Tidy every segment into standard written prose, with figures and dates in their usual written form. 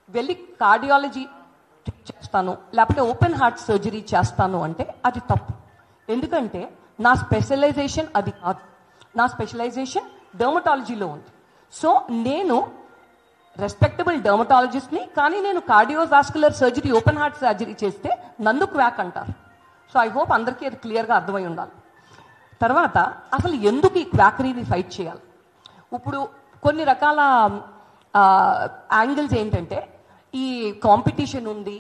వెళ్ళి కార్డియాలజీ చేస్తాను లేకపోతే ఓపెన్ హార్ట్ సర్జరీ చేస్తాను అంటే అది తప్పు. ఎందుకంటే నా స్పెషలైజేషన్ అది కాదు. నా స్పెషలైజేషన్ డర్మటాలజీలో ఉంది. సో నేను రెస్పెక్టబుల్ డర్మటాలజిస్ట్ని, కానీ నేను cardiovascular surgery open heart surgery చేస్తే నన్ను క్వాక్ అంటారు. సో ఐ హోప్ అందరికీ అది క్లియర్గా అర్థమై ఉండాలి. తర్వాత అసలు ఎందుకు ఈ క్వాకరీని ఫైట్ చేయాలి? ఇప్పుడు కొన్ని రకాల యాంగిల్స్ ఏంటంటే, ఈ కాంపిటీషన్ ఉంది,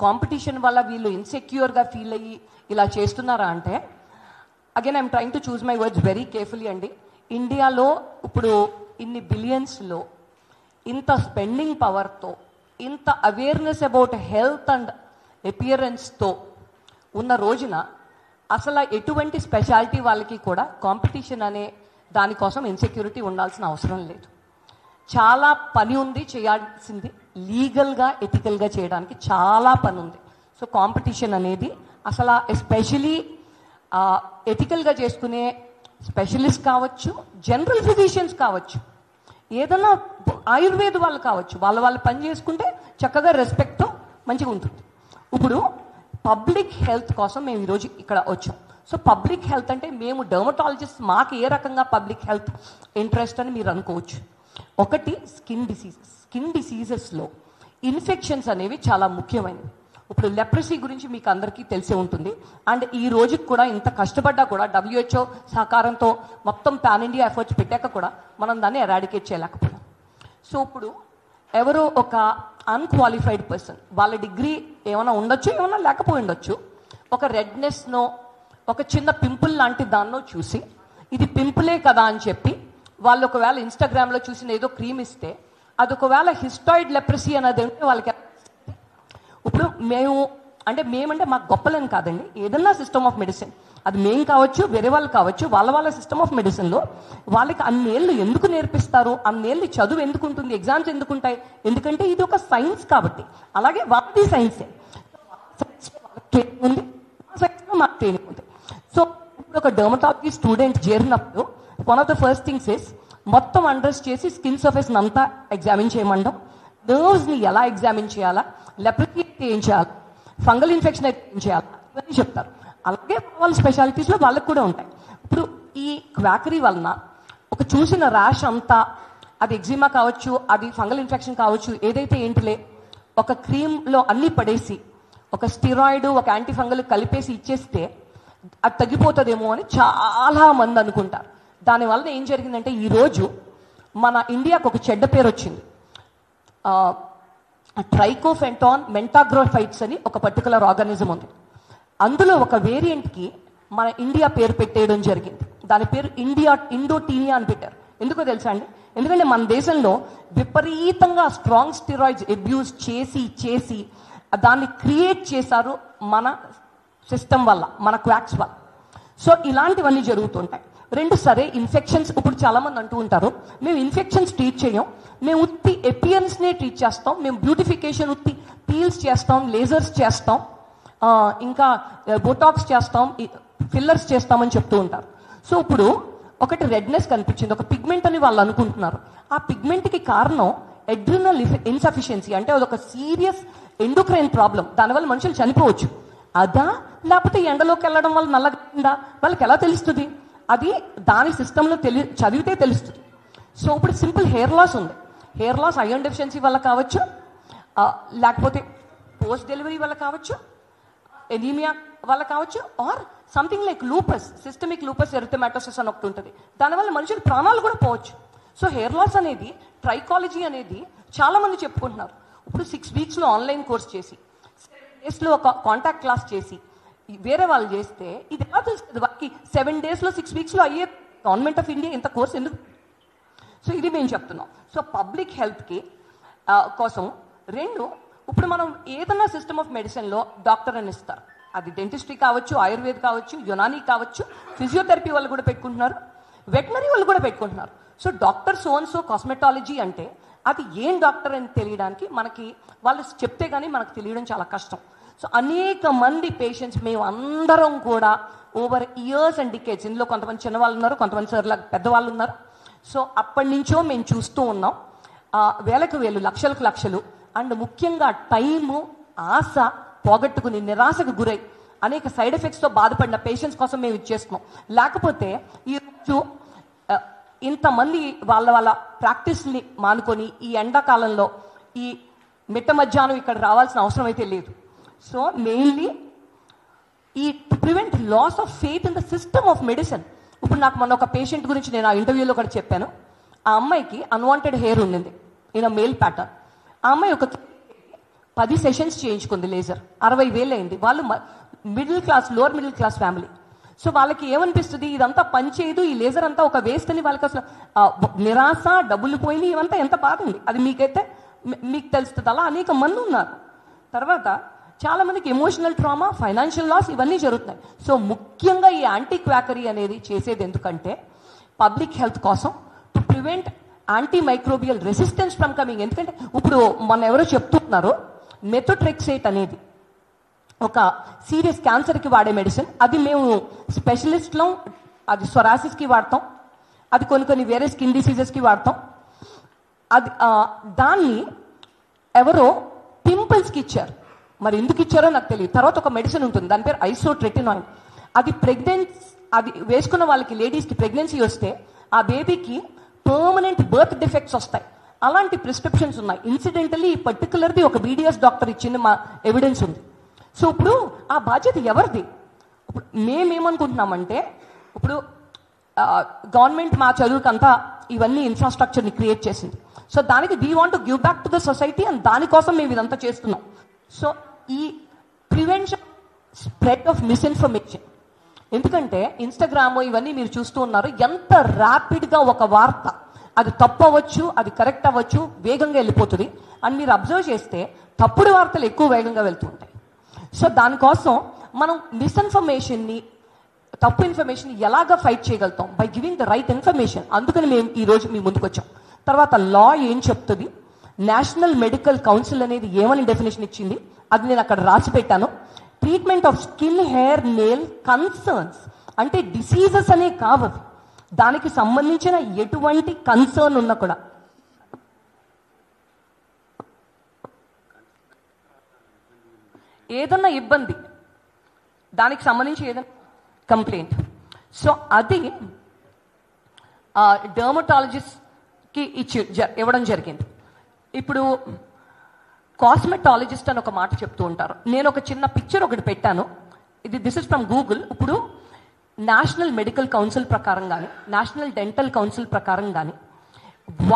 కాంపిటీషన్ వల్ల వీళ్ళు ఇన్సెక్యూర్గా ఫీల్ అయ్యి ఇలా చేస్తున్నారా అంటే, again I'm trying to choose my words very carefully అండి. ఇండియాలో ఇప్పుడు ఇన్ని బిలియన్స్లో ఇంత స్పెండింగ్ పవర్తో, ఇంత అవేర్నెస్ అబౌట్ హెల్త్ అండ్ అపియరెన్స్తో ఉన్న రోజున అసలు ఎటువంటి స్పెషాలిటీ వాళ్ళకి కూడా కాంపిటీషన్ అనే దానికోసం ఇన్సెక్యూరిటీ ఉండాల్సిన అవసరం లేదు. చాలా పని ఉంది చేయాల్సింది, లీగల్గా ఎథికల్గా చేయడానికి చాలా పని ఉంది. సో కాంపిటీషన్ అనేది అసలు ఎస్పెషలీ ఎథికల్గా చేసుకునే స్పెషలిస్ట్ కావచ్చు, జనరల్ ఫిజిషియన్స్ కావచ్చు, ఏదైనా ఆయుర్వేద వాళ్ళు కావచ్చు, వాళ్ళ పని చేసుకుంటే చక్కగా రెస్పెక్ట్తో మంచిగా ఉంటుంది. ఇప్పుడు పబ్లిక్ హెల్త్ కోసం మేము ఈరోజు ఇక్కడ వచ్చాం. సో పబ్లిక్ హెల్త్ అంటే మేము డర్మటాలజిస్ట్, మాకు ఏ రకంగా పబ్లిక్ హెల్త్ ఇంట్రెస్ట్ అని మీరు అనుకోవచ్చు. ఒకటి స్కిన్ డిసీజెస్. స్కిన్ డిసీజెస్లో ఇన్ఫెక్షన్స్ అనేవి చాలా ముఖ్యమైనవి. ఇప్పుడు లెప్రసీ గురించి మీకు అందరికీ తెలిసే ఉంటుంది. అండ్ ఈ రోజుకి కూడా ఇంత కష్టపడ్డా కూడా WHO సహకారంతో మొత్తం పాన్ ఇండియా ఎఫర్ట్స్ పెట్టాక కూడా మనం దాన్ని ఎరాడికేట్ చేయలేకపోయాం. సో ఇప్పుడు ఎవరో ఒక అన్క్వాలిఫైడ్ పర్సన్, వాళ్ళ డిగ్రీ ఏమైనా ఉండొచ్చు, ఏమైనా లేకపోయి ఉండొచ్చు, ఒక రెడ్నెస్నో ఒక చిన్న పింపుల్ లాంటి దాన్నో చూసి ఇది పింపులే కదా అని చెప్పి వాళ్ళు ఒకవేళ ఇన్స్టాగ్రామ్లో చూసిన ఏదో క్రీమ్ ఇస్తే అది ఒకవేళ హిస్టాయిడ్ లెప్రసీ అనేది ఉంటే వాళ్ళకి ఇప్పుడు మేమంటే మాకు గొప్పలేని కాదండి. ఏదన్నా సిస్టమ్ ఆఫ్ మెడిసిన్, అది మేము కావచ్చు, వేరే వాళ్ళు కావచ్చు, వాళ్ళ సిస్టమ్ ఆఫ్ మెడిసిన్లో వాళ్ళకి అన్నేళ్ళు ఎందుకు నేర్పిస్తారు, అన్నేళ్ళు చదువు ఎందుకు ఉంటుంది, ఎగ్జామ్స్ ఎందుకు ఉంటాయి? ఎందుకంటే ఇది ఒక సైన్స్ కాబట్టి. అలాగే వాళ్ళది సైన్సే, ట్రైనింగ్ ఉంది, సైన్స్లో మాకు ట్రైనింగ్ ఉంది. సో ఇప్పుడు ఒక డర్మటాలజీ స్టూడెంట్ చేరినప్పుడు one of the first things is మొత్తం అండర్స్ చేసి స్కిన్ సర్ఫేస్ని అంతా ఎగ్జామిన్ చేయమండం, నర్వ్స్ని ఎలా ఎగ్జామిన్ చేయాలా, లెప్రసీ ఏం చేయాలి, ఫంగల్ ఇన్ఫెక్షన్ అయితే ఏం చేయాలి, ఇవన్నీ చెప్తారు. అలాగే వాళ్ళ స్పెషాలిటీస్లో వాళ్ళకి కూడా ఉంటాయి. ఇప్పుడు ఈ క్వాకరీ వలన ఒక చూసిన ర్యాష్ అంతా, అది ఎగ్జిమా కావచ్చు, అది ఫంగల్ ఇన్ఫెక్షన్ కావచ్చు, ఏదైతే ఏంటిలే ఒక క్రీమ్లో అన్నీ పడేసి ఒక స్టిరాయిడ్ ఒక యాంటీఫంగల్ కలిపేసి ఇచ్చేస్తే అది తగ్గిపోతుందేమో అని చాలా మంది అనుకుంటారు. దానివల్ల ఏం జరిగిందంటే ఈరోజు మన ఇండియాకు ఒక చెడ్డ పేరు వచ్చింది. ట్రైకోఫెంటాన్ మెంటాగ్రోఫైట్స్ అని ఒక పర్టికులర్ ఆర్గానిజం ఉంది. అందులో ఒక వేరియంట్కి మన ఇండియా పేరు పెట్టేయడం జరిగింది. దాని పేరు ఇండోటీనియా అని పెట్టారు. ఎందుకో తెలుసా అండి? ఎందుకంటే మన దేశంలో విపరీతంగా స్ట్రాంగ్ స్టిరాయిడ్స్ అబ్యూస్ చేసి దాన్ని క్రియేట్ చేశారు మన సిస్టమ్ వల్ల, మన క్వాక్స్ వల్ల. సో ఇలాంటివన్నీ జరుగుతుంటాయి. రెండు సరే ఇన్ఫెక్షన్స్, ఇప్పుడు చాలామంది అంటూ ఉంటారు మేము ఇన్ఫెక్షన్స్ ట్రీట్ చేయం, మేము ఉత్తి ఎపియరెన్స్నే ట్రీట్ చేస్తాం, మేము బ్యూటిఫికేషన్ ఉత్తి పీల్స్ చేస్తాం, లేజర్స్ చేస్తాం, ఇంకా బోటాక్స్ చేస్తాం, ఫిల్లర్స్ చేస్తామని చెప్తూ ఉంటారు. సో ఇప్పుడు ఒకటి రెడ్నెస్ కనిపించింది, ఒక పిగ్మెంట్ అని వాళ్ళు అనుకుంటున్నారు. ఆ పిగ్మెంట్కి కారణం ఎడ్రినల్ ఇన్సఫిషియన్సీ, అంటే అదొక సీరియస్ ఎండోక్రైన్ ప్రాబ్లం, దానివల్ల మనుషులు చనిపోవచ్చు. అదా లేకపోతే ఎండలోకి వెళ్ళడం వల్ల నల్లగా వాళ్ళకి ఎలా తెలుస్తుంది? అది దాని సిస్టంలో చదివితే తెలుస్తుంది. సో ఇప్పుడు సింపుల్ హెయిర్ లాస్ ఉంది. హెయిర్ లాస్ ఐరన్ డెఫిషియన్సీ వల్ల కావచ్చు, లేకపోతే పోస్ట్ డెలివరీ వల్ల కావచ్చు, ఎనీమియా వల్ల కావచ్చు, or something like lupus, systemic lupus erythematosus అని ఒకటి ఉంటుంది, దానివల్ల మనుషులు ప్రాణాలు కూడా పోవచ్చు. సో హెయిర్ లాస్ అనేది, ట్రైకాలజీ అనేది చాలామంది చెప్పుకుంటున్నారు. ఇప్పుడు 6 వీక్స్లో ఆన్లైన్ కోర్స్ చేసి 7 డేస్లో ఒక కాంటాక్ట్ క్లాస్ చేసి వేరే వాళ్ళు చేస్తే ఇది ఎలా తెలుస్తుంది? వాళ్ళకి 7 డేస్లో 6 వీక్స్లో అయ్యే గవర్నమెంట్ ఆఫ్ ఇండియా ఇంత కోర్స్ ఎందుకు? సో ఇది మేము చెప్తున్నాం. సో పబ్లిక్ హెల్త్కి కోసం రెండు, ఇప్పుడు మనం ఏదన్నా సిస్టమ్ ఆఫ్ మెడిసిన్లో డాక్టర్ అని ఇస్తారు, అది డెంటిస్ట్రీ కావచ్చు, ఆయుర్వేద కావచ్చు, యునానీ కావచ్చు, ఫిజియోథెరపీ వాళ్ళు కూడా పెట్టుకుంటున్నారు, వెటనరీ వాళ్ళు కూడా పెట్టుకుంటున్నారు. సో డాక్టర్ సోన్సో కాస్మెటాలజీ అంటే అది ఏం డాక్టర్ అని తెలియడానికి మనకి వాళ్ళు చెప్తే కానీ మనకు తెలియడం చాలా కష్టం. సో అనేక మంది పేషెంట్స్ మేము అందరం కూడా ఓవర్ ఇయర్స్ అండ్ డికేడ్స్, ఇందులో కొంతమంది చిన్నవాళ్ళు ఉన్నారు, కొంతమంది సార్లు పెద్దవాళ్ళు ఉన్నారు. సో అప్పటి నుంచో మేము చూస్తూ ఉన్నాం. వేలకు వేలు, లక్షలకు లక్షలు అండ్ ముఖ్యంగా టైము, ఆశ పోగొట్టుకుని నిరాశకు గురై అనేక సైడ్ ఎఫెక్ట్స్తో బాధపడిన పేషెంట్స్ కోసం మేము ఇచ్చేస్తున్నాం. లేకపోతే ఈరోజు ఇంతమంది వాళ్ళ ప్రాక్టీస్ని మానుకొని ఈ ఎండాకాలంలో ఈ మిట్ట మధ్యాహ్నం ఇక్కడ రావాల్సిన అవసరం అయితే లేదు. సో మెయిన్లీ ఈ to prevent loss of faith in the system of medicine. ఇప్పుడు నాకు మొన్న ఒక పేషెంట్ గురించి నేను ఆ ఇంటర్వ్యూలో కూడా చెప్పాను. ఆ అమ్మాయికి అన్వాంటెడ్ హెయిర్ ఉండింది ఇన్ మేల్ ప్యాటర్న్. ఆ అమ్మాయి ఒక 10 సెషన్స్ చేయించుకుంది లేజర్, 60,000 అయింది. వాళ్ళు middle class, lower middle class family. So వాళ్ళకి ఏమనిపిస్తుంది, ఇదంతా పనిచేయదు, ఈ లేజర్ అంతా ఒక వేస్ట్ అని వాళ్ళకి అసలు నిరాశ, డబ్బులు పోయినాయి, ఇవంతా ఎంత బాధ ఉంది అది మీకైతే మీకు తెలుస్తుంది. అలా అనేక మంది ఉన్నారు. తర్వాత చాలామందికి ఎమోషనల్ ట్రామా, ఫైనాన్షియల్ లాస్ ఇవన్నీ జరుగుతున్నాయి. సో ముఖ్యంగా ఈ యాంటీ క్వాకరీ అనేది చేసేది ఎందుకంటే పబ్లిక్ హెల్త్ కోసం, to prevent anti microbial resistance from coming. ఎందుకంటే ఇప్పుడు మన ఎవరో చెప్తున్నారు మెథోట్రెక్సేట్ అనేది ఒక సీరియస్ క్యాన్సర్కి వాడే మెడిసిన్. అది మేము స్పెషలిస్ట్లో అది సొరాసిస్కి వాడతాం, అది కొన్ని వేరే స్కిన్ డిసీజెస్కి వాడతాం. అది దాన్ని ఎవరో పింపుల్స్కి ఇచ్చారు, మరి ఎందుకు ఇచ్చారో నాకు తెలియదు. తర్వాత ఒక మెడిసిన్ ఉంటుంది, దాని పేరు ఐసోట్రెటినాయిడ్. అది అది వేసుకున్న వాళ్ళకి, లేడీస్కి ప్రెగ్నెన్సీ వస్తే ఆ బేబీకి పర్మనెంట్ బర్త్ డిఫెక్ట్స్ వస్తాయి. అలాంటి ప్రిస్క్రిప్షన్స్ ఉన్నాయి. ఇన్సిడెంటలీ ఈ పర్టికులర్ది ఒక బీడీఎస్ డాక్టర్ ఇచ్చింది, మా ఎవిడెన్స్ ఉంది. సో ఇప్పుడు ఆ బాధ్యత ఎవరిది? ఇప్పుడు మేమేమనుకుంటున్నామంటే, ఇప్పుడు గవర్నమెంట్ మా చదువుకంతా ఇవన్నీ ఇన్ఫ్రాస్ట్రక్చర్ని క్రియేట్ చేసింది. సో దానికి we want to give back to the society, and దానికోసం మేము ఇదంతా చేస్తున్నాం. సో ఈ ప్రివెన్షన్ స్ప్రెడ్ ఆఫ్ మిస్ఇన్ఫర్మేషన్, ఎందుకంటే ఇన్స్టాగ్రామ్ ఇవన్నీ మీరు చూస్తూ ఉన్నారు, ఎంత ర్యాపిడ్గా ఒక వార్త, అది తప్పు అవ్వచ్చు, అది కరెక్ట్ అవ్వచ్చు, వేగంగా వెళ్ళిపోతుంది. అని మీరు అబ్జర్వ్ చేస్తే తప్పుడు వార్తలు ఎక్కువ వేగంగా వెళ్తూ ఉంటాయి. సో దానికోసం మనం మిస్ఇన్ఫర్మేషన్ని, తప్పు ఇన్ఫర్మేషన్ ఎలాగా ఫైట్ చేయగలుగుతాం? By giving the right information. అందుకని మేము ఈరోజు మీ ముందుకు వచ్చాం. తర్వాత లా ఏం చెప్తుంది, నేషనల్ మెడికల్ కౌన్సిల్ అనేది ఏమని డెఫినేషన్ ఇచ్చింది, అది నేను అక్కడ రాసి పెట్టాను. Treatment of skin, hair, nail concerns అంటే డిసీజెస్ అనే కావు, దానికి సంబంధించిన ఎటువంటి కన్సర్న్ ఉన్నా కూడా, ఏదన్నా ఇబ్బంది, దానికి సంబంధించి ఏదైనా కంప్లైంట్, సో అది డర్మటాలజిస్ట్కి ఇవ్వడం జరిగింది. ఇప్పుడు కాస్మెటాలజిస్ట్ అని ఒక మాట చెప్తూ ఉంటారు. నేను ఒక చిన్న పిక్చర్ ఒకటి పెట్టాను, దిస్ ఇస్ ఫ్రమ్ గూగుల్. ఇప్పుడు నేషనల్ మెడికల్ కౌన్సిల్ ప్రకారం కానీ, నేషనల్ డెంటల్ కౌన్సిల్ ప్రకారం కానీ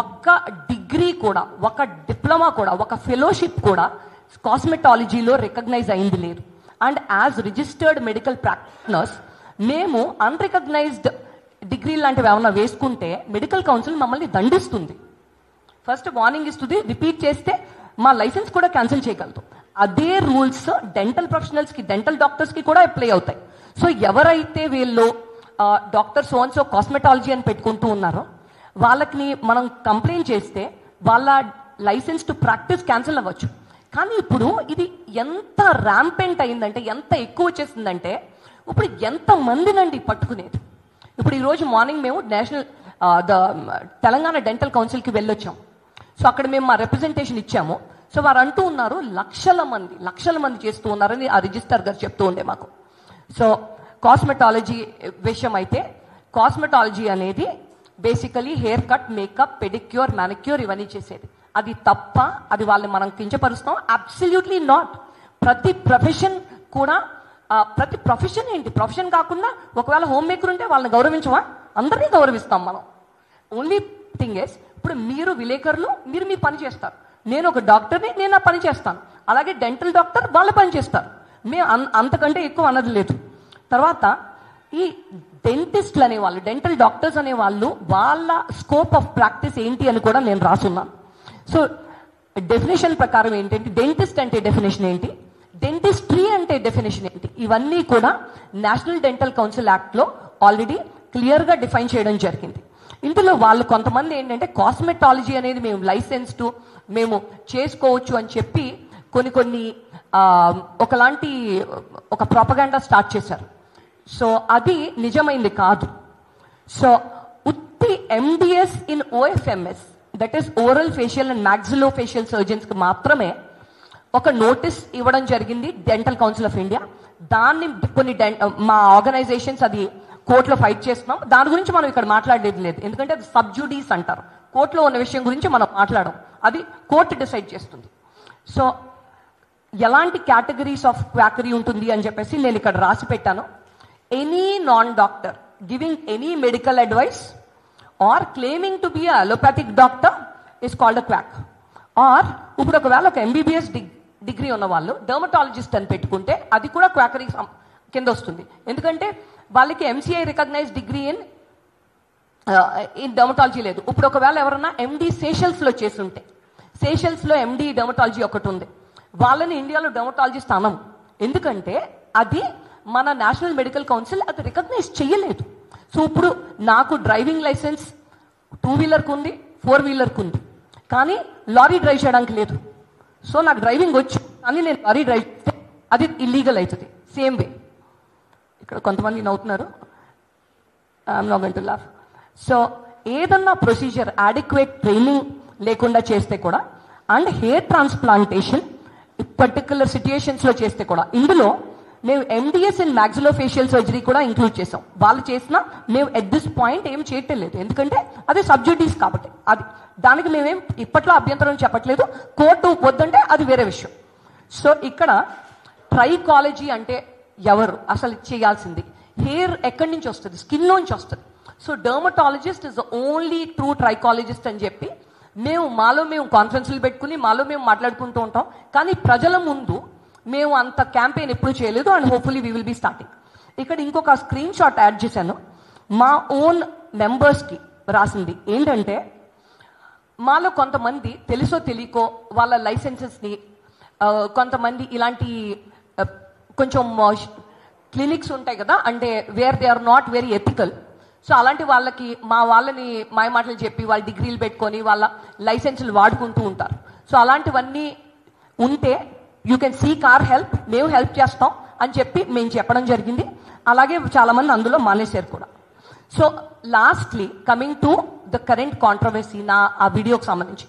ఒక్క డిగ్రీ కూడా, ఒక డిప్లొమా కూడా, ఒక ఫెలోషిప్ కూడా కాస్మెటాలజీలో రికగ్నైజ్ అయింది లేదు. And as registered medical practitioners మేము అన్రికగ్నైజ్డ్ డిగ్రీ లాంటివి ఏమైనా వేసుకుంటే మెడికల్ కౌన్సిల్ మమ్మల్ని దండిస్తుంది. ఫస్ట్ వార్నింగ్ ఇస్తుంది, రిపీట్ చేస్తే మా లైసెన్స్ కూడా క్యాన్సిల్ చేయగలదు. అదే రూల్స్ డెంటల్ ప్రొఫెషనల్స్కి, డెంటల్ డాక్టర్స్కి కూడా అప్లై అవుతాయి. సో ఎవరైతే వీళ్ళు డాక్టర్ సోన్సో కాస్మెటాలజీ అని పెట్టుకుంటూ ఉన్నారో వాళ్ళకి మనం కంప్లైంట్ చేస్తే వాళ్ళ లైసెన్స్ టు ప్రాక్టీస్ క్యాన్సిల్ అవ్వచ్చు. కానీ ఇప్పుడు ఇది ఎంత ర్యాంపెంట్ అయిందంటే, ఎంత ఎక్కువ వచ్చేసిందంటే, ఇప్పుడు ఎంతమందినండి పట్టుకునేది. ఇప్పుడు ఈరోజు మార్నింగ్ మేము నేషనల్ తెలంగాణ డెంటల్ కౌన్సిల్కి వెళ్ళొచ్చాం. సో అక్కడ మేము మా రిప్రజెంటేషన్ ఇచ్చాము. సో వారు అంటూ ఉన్నారు లక్షల మంది చేస్తూ ఉన్నారని ఆ రిజిస్టర్ గారు చెప్తూ ఉండే మాకు. సో కాస్మెటాలజీ విషయం అయితే, కాస్మెటాలజీ అనేది basically haircut, makeup, pedicure, manicure ఇవన్నీ చేసేది. అది తప్ప, అది వాళ్ళని మనం కించపరుస్తాం? Absolutely not. ప్రతి ప్రొఫెషన్ కూడా, ప్రతి ప్రొఫెషన్ ఏంటి, ప్రొఫెషన్ కాకుండా ఒకవేళ హోమ్ మేకర్ ఉంటే వాళ్ళని గౌరవించమా? అందరినీ గౌరవిస్తాం మనం. ఓన్లీ థింగ్ ఇస్, ఇప్పుడు మీరు విలేకరులు, మీరు మీ పని చేస్తారు, నేను ఒక డాక్టర్ని, నేను నా పని చేస్తాను. అలాగే డెంటల్ డాక్టర్ వాళ్ళ పని చేస్తారు. మేము అంతకంటే ఎక్కువ అన్నది లేదు. తర్వాత ఈ డెంటిస్ట్లు అనేవాళ్ళు, డెంటల్ డాక్టర్స్ అనేవాళ్ళు, వాళ్ళ స్కోప్ ఆఫ్ ప్రాక్టీస్ ఏంటి అని కూడా నేను రాసున్నాను. సో డెఫినేషన్ ప్రకారం ఏంటంటే, డెంటిస్ట్ అంటే డెఫినేషన్ ఏంటి, డెంటిస్ట్రీ అంటే డెఫినేషన్ ఏంటి, ఇవన్నీ కూడా నేషనల్ డెంటల్ కౌన్సిల్ యాక్ట్లో ఆల్రెడీ క్లియర్గా డిఫైన్ చేయడం జరిగింది. ఇందులో వాళ్ళు కొంతమంది ఏంటంటే కాస్మెటాలజీ అనేది మేము లైసెన్స్డ్, మేము చేసుకోవచ్చు అని చెప్పి కొన్ని ఒకలాంటి ఒక ప్రాపగాండా స్టార్ట్ చేశారు. సో అది నిజమైంది కాదు. సో ఉత్తి MDS in OFMS that is oral facial and maxillofacial సర్జన్స్కి మాత్రమే ఒక నోటీస్ ఇవ్వడం జరిగింది డెంటల్ కౌన్సిల్ ఆఫ్ ఇండియా. దాన్ని కొన్ని మా ఆర్గనైజేషన్స్ అది కోర్టులో ఫైట్ చేస్తున్నాం. దాని గురించి మనం ఇక్కడ మాట్లాడేది లేదు, ఎందుకంటే అది సబ్జుడీస్ అంటారు. కోర్టులో ఉన్న విషయం గురించి మనం మాట్లాడడం, అది కోర్టు డిసైడ్ చేస్తుంది. సో ఎలాంటి కేటగిరీస్ ఆఫ్ క్వాకరీ ఉంటుంది అని చెప్పేసి నేను ఇక్కడ రాసి పెట్టాను. Any non doctor giving any medical advice or claiming to be allopathic doctor is called a quack. Or ఇప్పుడు ఒకవేళ ఒక ఎంబీబీఎస్ డిగ్రీ ఉన్న వాళ్ళు డర్మటాలజిస్ట్ అని పెట్టుకుంటే అది కూడా క్వాకరీ కింద వస్తుంది. ఎందుకంటే వాళ్ళకి MCI recognise degree in dermatology లేదు. ఇప్పుడు ఒకవేళ ఎవరన్నా ఎండి సేషల్స్లో చేస్తుంటే, సేషల్స్లో ఎండి డర్మటాలజీ ఒకటి ఉంది, వాళ్ళని ఇండియాలో డర్మటాలజిస్ట్ అనము. ఎందుకంటే అది మన నేషనల్ మెడికల్ కౌన్సిల్ అది రికగ్నైజ్ చేయలేదు. సో ఇప్పుడు నాకు డ్రైవింగ్ లైసెన్స్ 2 వీలర్కి ఉంది, 4 వీలర్కి ఉంది, కానీ లారీ డ్రైవ్ చేయడానికి లేదు. సో నాకు డ్రైవింగ్ వచ్చు, కానీ నేను లారీ డ్రైవ్ చేస్తే అది ఇల్లీగల్ అవుతుంది. సేమ్ వే ఇక్కడ కొంతమంది నవ్వుతున్నారు, I'm not going to laugh. So ఏదన్నా ప్రొసీజర్ అడిక్వేట్ ట్రైనింగ్ లేకుండా చేస్తే కూడా, అండ్ హెయిర్ ట్రాన్స్ప్లాంటేషన్ పర్టికులర్ సిచ్యుయేషన్స్లో చేస్తే కూడా, ఇందులో మేము ఎండిఎస్ ఇన్ మ్యాక్సిలోఫేషియల్ సర్జరీ కూడా ఇంక్లూడ్ చేసాం. వాళ్ళు చేసినా మేము ఎట్ దిస్ పాయింట్ ఏం చేయటం లేదు, ఎందుకంటే అది సబ్జెక్టీస్ కాబట్టి. అది దానికి మేమేం ఇప్పట్లో అభ్యంతరం చెప్పట్లేదు. కోర్టు వద్దంటే అది వేరే విషయం. సో ఇక్కడ ట్రైకాలజీ అంటే ఎవరు అసలు చేయాల్సింది? హెయిర్ ఎక్కడి నుంచి వస్తుంది? స్కిన్ నుంచి వస్తుంది. So dermatologist is the only true trichologist అని చెప్పి మాలో మేము కాన్ఫరెన్స్లు పెట్టుకుని మాలో మేము మాట్లాడుకుంటూ ఉంటాం. కానీ ప్రజల ముందు మేము అంత క్యాంపెయిన్ ఎప్పుడు చేయలేదు, and hopefully we will be starting. ఇక్కడ ఇంకొక స్క్రీన్ షాట్ యాడ్ చేశాను. మా ఓన్ మెంబర్స్కి రాసింది ఏంటంటే, మాలో కొంతమంది తెలుసో తెలియకో వాళ్ళ లైసెన్సెస్ని కొంతమంది ఇలాంటి కొంచెం క్లినిక్స్ ఉంటాయి కదా, అంటే where they are not very ethical. So అలాంటి వాళ్ళకి వాళ్ళని మాయ మాటలు చెప్పి వాళ్ళ డిగ్రీలు పెట్టుకొని వాళ్ళ లైసెన్సులు వాడుకుంటూ ఉంటారు. సో అలాంటివన్నీ ఉంటే you can seek hour help, మేము హెల్ప్ చేస్తాం అని చెప్పి మేము చెప్పడం జరిగింది. అలాగే చాలామంది అందులో మానేశారు కూడా. So lastly coming to the current controversy, ఆ వీడియోకి సంబంధించి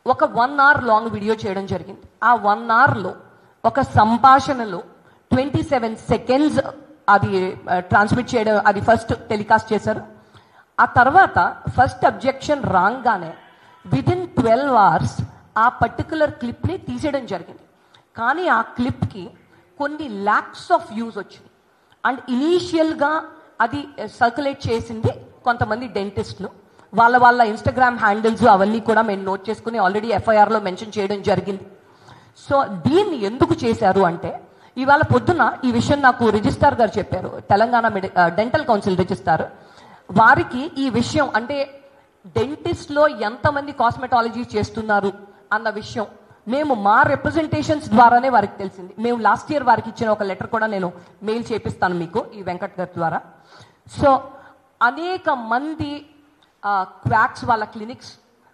ఒక 1 hour లాంగ్ వీడియో చేయడం జరిగింది. ఆ 1 hourలో ఒక సంభాషణలో 27 seconds అది ట్రాన్స్మిట్ చేయడం, అది ఫస్ట్ టెలికాస్ట్ చేశారు. ఆ తర్వాత ఫస్ట్ అబ్జెక్షన్ రాగానే విదిన్ 12 hours ఆ పర్టికులర్ క్లిప్ని తీసేయడం జరిగింది. కానీ ఆ క్లిప్కి కొన్ని lakhs of views వచ్చింది. అండ్ ఇనీషియల్గా అది సర్క్యులేట్ చేసింది కొంతమంది డెంటిస్టులు. వాళ్ళ ఇన్స్టాగ్రామ్ హ్యాండిల్స్ అవన్నీ కూడా మేము నోట్ చేసుకుని ఆల్రెడీ ఎఫ్ఐఆర్లో మెన్షన్ చేయడం జరిగింది. సో దీన్ని ఎందుకు చేశారు అంటే, ఇవాళ పొద్దున ఈ విషయం నాకు రిజిస్ట్రార్ గారు చెప్పారు, తెలంగాణ డెంటల్ కౌన్సిల్ రిజిస్ట్రార్. వారికి ఈ విషయం అంటే డెంటిస్ట్లో ఎంతమంది కాస్మెటాలజీ చేస్తున్నారు అన్న విషయం మేము మా రిప్రజెంటేషన్స్ ద్వారానే వారికి తెలిసింది. మేము లాస్ట్ ఇయర్ వారికి ఇచ్చిన ఒక లెటర్ కూడా నేను మెయిల్ చేపిస్తాను మీకు ఈ వెంకట్ గారి ద్వారా. సో అనేక మంది క్వాక్స్ వాళ్ళ క్లినిక్స్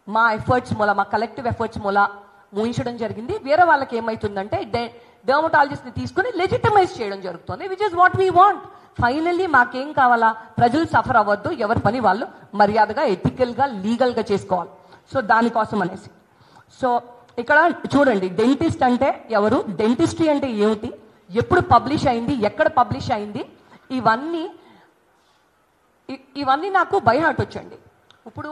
మా ఎఫర్ట్స్ మూల, మా కలెక్టివ్ ఎఫర్ట్స్ మూల మూయించడం జరిగింది. వేరే వాళ్ళకి ఏమవుతుందంటే డర్మటాలజిస్ట్ని తీసుకుని లెజిటిమైజ్ చేయడం జరుగుతుంది, which is what we want. Finally మాకేం కావాలా? ప్రజలు సఫర్ అవ్వద్దు, ఎవరి పని వాళ్ళు మర్యాదగా ఎథికల్గా లీగల్గా చేసుకోవాలి. సో దానికోసం అనేసి. సో ఇక్కడ చూడండి, డెంటిస్ట్ అంటే ఎవరు, డెంటిస్ట్రీ అంటే ఏమిటి, ఎప్పుడు పబ్లిష్ అయింది, ఎక్కడ పబ్లిష్ అయింది, ఇవన్నీ నాకు బై హార్ట్ వచ్చండి. ఇప్పుడు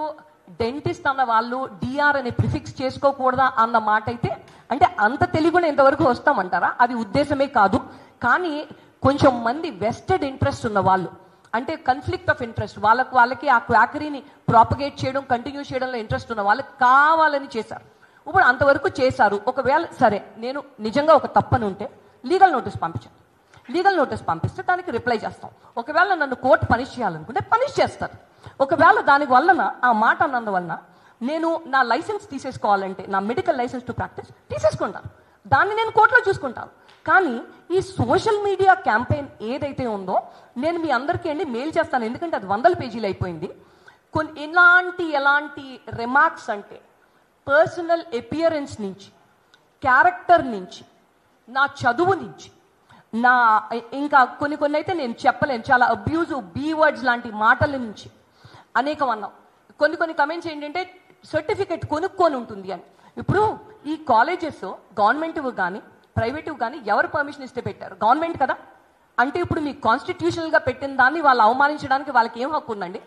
డెంటిస్ట్ అన్న వాళ్ళు డిఆర్ అనే ప్రిఫిక్స్ చేసుకోకూడదా అన్న మాట అయితే, అంటే అంత తెలివిగా ఎంతవరకు వస్తామంటారా? అది ఉద్దేశమే కాదు. కానీ కొంచెం మంది వెస్టెడ్ ఇంట్రెస్ట్ ఉన్న వాళ్ళు, అంటే కన్ఫ్లిక్ట్ ఆఫ్ ఇంట్రెస్ట్, వాళ్ళకి ఆ క్వాకరీని ప్రాపగేట్ చేయడం, కంటిన్యూ చేయడంలో ఇంట్రెస్ట్ ఉన్న వాళ్ళకి కావాలని చేశారు. ఇప్పుడు అంతవరకు చేశారు. ఒకవేళ సరే నేను నిజంగా ఒక తప్పని ఉంటే లీగల్ నోటీస్ పంపించాను. లీగల్ నోటీస్ పంపిస్తే దానికి రిప్లై చేస్తాం. ఒకవేళ నన్ను కోర్టు పనిష్ చేయాలనుకుంటే పనిష్ చేస్తారు. ఒకవేళ దాని వలన, ఆ మాట అన్నందువలన నేను నా లైసెన్స్ తీసేసుకోవాలంటే, నా మెడికల్ లైసెన్స్ టు ప్రాక్టీస్ తీసేసుకుంటాను, దాన్ని నేను కోర్టులో చూసుకుంటాను. కానీ ఈ సోషల్ మీడియా క్యాంపెయిన్ ఏదైతే ఉందో నేను మీ అందరికీ మెయిల్ చేస్తాను, ఎందుకంటే అది 100 పేజీలు అయిపోయింది. ఎలాంటి రిమార్క్స్ అంటే పర్సనల్ అపియరెన్స్ నుంచి, క్యారెక్టర్ నుంచి, నా చదువు నుంచి, ఇంకా కొన్ని అయితే నేను చెప్పలేను, చాలా అబ్యూజివ్ బీ వర్డ్స్ లాంటి మాటల నుంచి అనేకం అన్నాం. కొన్ని కమెంట్స్ ఏంటంటే సర్టిఫికెట్ కొనుక్కొని ఉంటుంది అని. ఇప్పుడు ఈ కాలేజెస్ గవర్నమెంట్ కానీ ప్రైవేట్ కానీ ఎవరు పర్మిషన్ ఇస్తే పెట్టారు? గవర్నమెంట్ కదా. అంటే ఇప్పుడు మీ కాన్స్టిట్యూషనల్గా పెట్టిన దాన్ని వాళ్ళు అవమానించడానికి వాళ్ళకి ఏం హక్కు ఉందండి?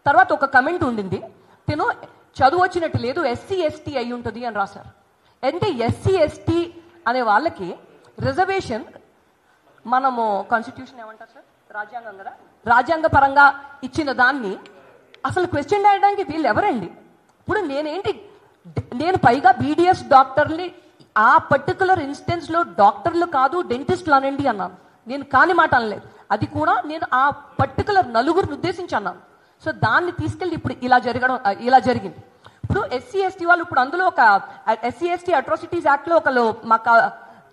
తర్వాత ఒక కమెంట్ ఉండింది, తిను చదువు వచ్చినట్టు లేదు, ఎస్సీ ఎస్టీ అయి ఉంటుంది అని రాశారు. అంటే ఎస్సీ ఎస్టీ అనే వాళ్ళకి రిజర్వేషన్ మనము కాన్స్టిట్యూషన్ ఏమంటారు సార్, రాజ్యాంగం కదా, రాజ్యాంగ పరంగా ఇచ్చిన దాన్ని అసలు క్వశ్చన్ చేయడానికి వీళ్ళు ఎవరండి? ఇప్పుడు నేను పైగా బీడీఎస్ డాక్టర్ని ఆ పర్టికులర్ ఇన్స్టెన్స్లో డాక్టర్లు కాదు డెంటిస్టులు అనండి అన్నాను. నేను కాని మాట అనలేదు. అది కూడా నేను ఆ పర్టికులర్ నలుగురిని ఉద్దేశించి అన్నాను. సో దాన్ని తీసుకెళ్ళి ఇప్పుడు ఇలా జరిగింది. ఇప్పుడు ఎస్సీ ఎస్టీ వాళ్ళు ఇప్పుడు అందులో ఒక ఎస్సీ ఎస్టీ అట్రాసిటీస్ యాక్ట్లో ఒకళ్ళు మాకు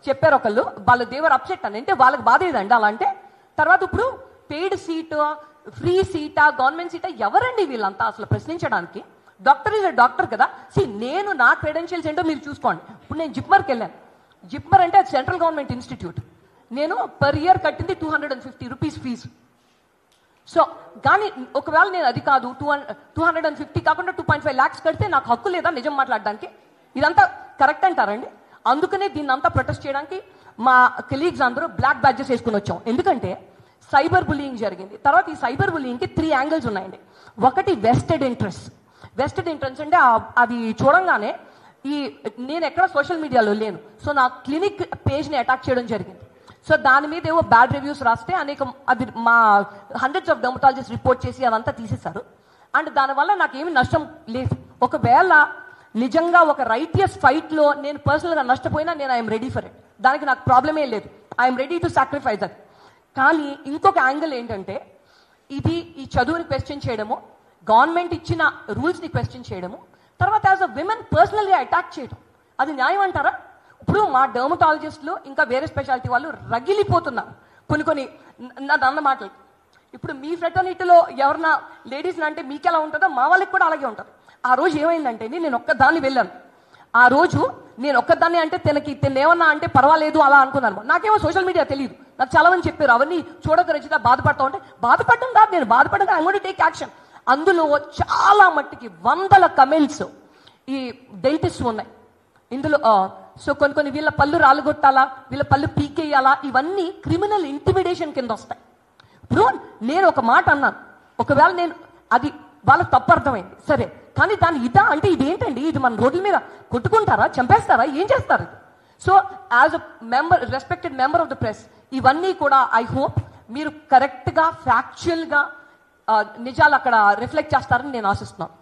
చెప్పారు, ఒకళ్ళు వాళ్ళు దేవర్ అప్సెట్ అని. అంటే వాళ్ళకి బాధ ఏదండి అలా అంటే? తర్వాత ఇప్పుడు పెయిడ్ సీటు, ఫ్రీ సీటా, గవర్నమెంట్ సీటా, ఎవరండి వీళ్ళంతా అసలు ప్రశ్నించడానికి? డాక్టర్ ఈజ్ డాక్టర్ కదా. నేను నా క్రెడెన్షియల్స్ ఏంటో మీరు చూసుకోండి. ఇప్పుడు నేను జిప్మర్కి వెళ్ళాను. జిప్మర్ అంటే సెంట్రల్ గవర్నమెంట్ ఇన్స్టిట్యూట్. నేను పర్ ఇయర్ కట్టింది 250 రూపీస్ ఫీజు. సో కానీ ఒకవేళ నేను అది కాదు 250 కాకుండా 2.5 lakhs కడితే నాకు హక్కు లేదా నిజం మాట్లాడడానికి? ఇదంతా కరెక్ట్ అంటారండి? అందుకనే దీన్ని అంతా ప్రొటెస్ట్ చేయడానికి మా కొలీగ్స్ అందరూ బ్లాక్ బ్యాడ్జెస్ వేసుకుని వచ్చాం. ఎందుకంటే సైబర్ బులియింగ్ జరిగింది. తర్వాత ఈ సైబర్ బులియింగ్కి 3 యాంగిల్స్ ఉన్నాయండి. ఒకటి వెస్టెడ్ ఇంట్రెస్ట్. వెస్టెడ్ ఇంట్రెస్ట్ అంటే అది చూడంగానే నేను ఎక్కడ సోషల్ మీడియాలో లేను, సో నా క్లినిక్ పేజ్ని అటాక్ చేయడం జరిగింది. సో దాని మీద ఏవో బ్యాడ్ రివ్యూస్ రాస్తే అది మా హండ్రెడ్స్ ఆఫ్ డర్మటాలజిస్ట్ రిపోర్ట్ చేసి అదంతా తీసేశారు. అండ్ దానివల్ల నాకేమీ నష్టం లేదు. ఒకవేళ నిజంగా ఒక రైటియస్ ఫైట్లో నేను పర్సనల్గా నష్టపోయినా నేను ఐఎమ్ రెడీ ఫర్ ఇట్. దానికి నాకు ప్రాబ్లమే లేదు. ఐఎమ్ రెడీ టు సాక్రిఫైస్ అది. కానీ ఇంకొక యాంగిల్ ఏంటంటే ఈ చదువుని క్వశ్చన్ చేయడము, గవర్నమెంట్ ఇచ్చిన రూల్స్ని క్వశ్చన్ చేయడము, తర్వాత యాజ్ అ విమెన్ పర్సనల్గా అటాక్ చేయడం, అది న్యాయం అంటారా? ఇప్పుడు మా డర్మటాలజిస్టులు ఇంకా వేరే స్పెషాలిటీ వాళ్ళు రగిలిపోతున్నారు కొన్ని అన్న మాటలు. ఇప్పుడు మీ ఫ్రెటర్నిటీలో ఎవరన్నా లేడీస్ని అంటే మీకు ఎలా ఉంటుందో మా వాళ్ళకి కూడా అలాగే ఉంటుంది. ఆ రోజు ఏమైందంటే నేను ఒక్కదాన్ని వెళ్ళాను. ఆ రోజు నేను ఒక్కదాన్ని అంటే తినేమన్నా అంటే పర్వాలేదు అలా అనుకున్నాను. నాకేమో సోషల్ మీడియా తెలియదు. నాకు చాలా మంది చెప్పారు అవన్నీ చూడక రచిత బాధపడతా ఉంటే, బాధపడడం కాదు, నేను బాధపడగా I want to take action. అందులో చాలా మట్టికి 100 కమెంట్స్ ఈ డెంటిస్ట్ ఉన్నాయి ఇందులో. సో కొన్ని వీళ్ళ పళ్ళు రాలుగొట్టాలా, వీళ్ళ పళ్ళు పీకేయాలా, ఇవన్నీ క్రిమినల్ ఇంటిమిడేషన్ కింద వస్తాయి. ఇప్పుడు నేను ఒక మాట అన్నాను, ఒకవేళ నేను అది వాళ్ళకి తప్పు అర్థమైంది సరే, కానీ దాన్ని ఇదా అంటే ఇదేంటండి, ఇది మన రోడ్ల మీద కొట్టుకుంటారా, చంపేస్తారా, ఏం చేస్తారు? So as a member, respected member of the press, ఇవన్నీ కూడా ఐ హోప్ మీరు కరెక్ట్గా ఫ్యాక్చువల్గా నిజాలు అక్కడ రిఫ్లెక్ట్ చేస్తారని నేను ఆశిస్తున్నాను.